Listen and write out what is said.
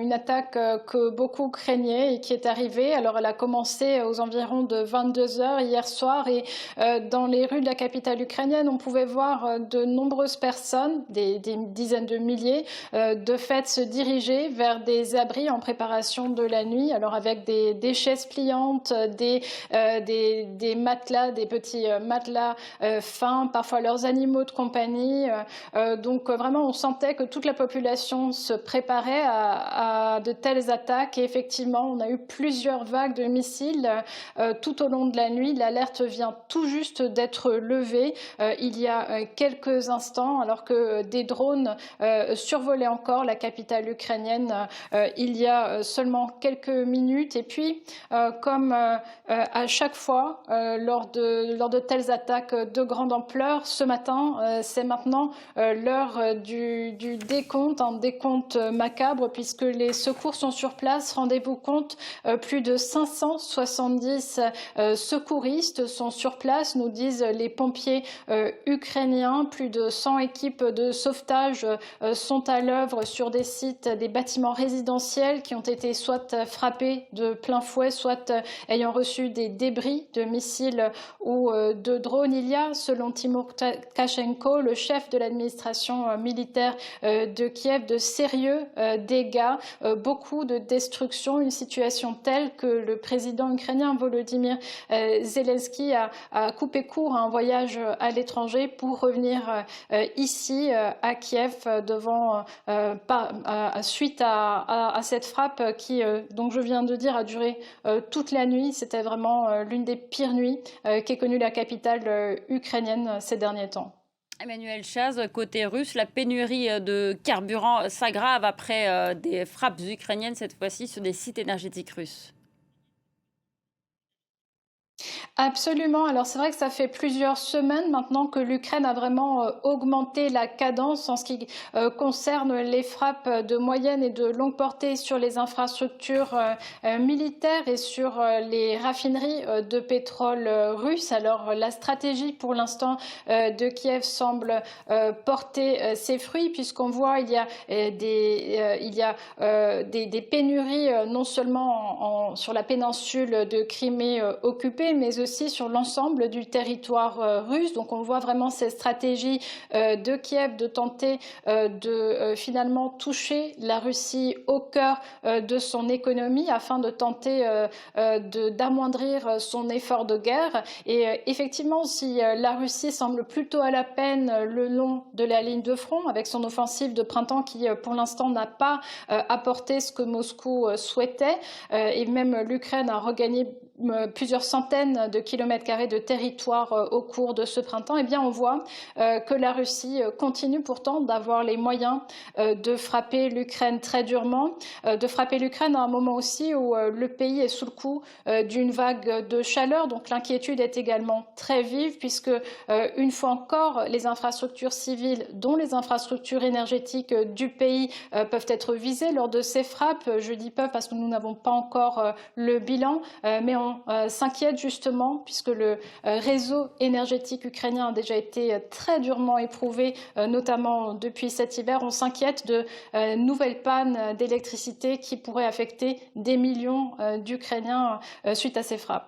une attaque que beaucoup craignaient et qui est arrivée. Alors elle a commencé aux environs de 22 heures hier soir et dans les rues de la capitale ukrainienne, on pouvait voir de nombreuses personnes, des dizaines de milliers, de fait se diriger vers des abris en préparation de la nuit, alors avec des chaises pliantes, des matelas, des petits matelas fins, parfois leurs animaux de compagnie. Donc vraiment, on sentait que toute la population se préparait à de telles attaques. Et effectivement, on a eu plusieurs vagues de missiles tout au long de la nuit. L'alerte vient tout juste d'être levée il y a quelques instants, alors que des drones survolaient encore la capitale ukrainienne il y a seulement quelques minutes. Et puis, comme à chaque fois, lors de telles attaques de grande ampleur, ce matin, c'est maintenant l'heure du décompte, un décompte macabre, puisque les secours sont sur place. Rendez-vous compte, plus de 570 secouristes sont sur place, nous disent les pompiers ukrainiens. Plus de 100 équipes de sauvetage sont à l'œuvre sur des sites, des bâtiments résidentiels qui ont été soit frappés de plein fouet, soit ayant reçu des débris de missiles ou de drones. Il y a, selon Timur Kachenko, le chef de l'administration militaire de Kiev, de sérieux dégâts, beaucoup de destruction, une situation telle que le président ukrainien Volodymyr Zelensky a coupé court à un voyage à l'étranger pour revenir ici à Kiev suite à cette frappe qui, donc je viens de dire, a duré toute la nuit. C'était vraiment l'une des pires nuits qu'ait connue la capitale ukrainienne ces derniers temps. Emmanuel Chaz, côté russe, la pénurie de carburant s'aggrave après des frappes ukrainiennes, cette fois-ci sur des sites énergétiques russes. Absolument. Alors c'est vrai que ça fait plusieurs semaines maintenant que l'Ukraine a vraiment augmenté la cadence en ce qui concerne les frappes de moyenne et de longue portée sur les infrastructures militaires et sur les raffineries de pétrole russes. Alors la stratégie pour l'instant de Kiev semble porter ses fruits, puisqu'on voit il y a des pénuries non seulement sur la péninsule de Crimée occupée, mais aussi sur l'ensemble du territoire russe. Donc on voit vraiment ces stratégies de Kiev de tenter de finalement toucher la Russie au cœur de son économie afin de tenter d'amoindrir son effort de guerre. Et effectivement, si la Russie semble plutôt à la peine le long de la ligne de front, avec son offensive de printemps qui pour l'instant n'a pas apporté ce que Moscou souhaitait, et même l'Ukraine a regagné plusieurs centaines de kilomètres carrés de territoire au cours de ce printemps, eh bien on voit que la Russie continue pourtant d'avoir les moyens de frapper l'Ukraine très durement, de frapper l'Ukraine à un moment aussi où le pays est sous le coup d'une vague de chaleur. Donc l'inquiétude est également très vive, puisque une fois encore, les infrastructures civiles, dont les infrastructures énergétiques du pays, peuvent être visées lors de ces frappes. Je dis peuvent parce que nous n'avons pas encore le bilan, mais on s'inquiète justement, puisque le réseau énergétique ukrainien a déjà été très durement éprouvé, notamment depuis cet hiver. On s'inquiète de nouvelles pannes d'électricité qui pourraient affecter des millions d'Ukrainiens suite à ces frappes.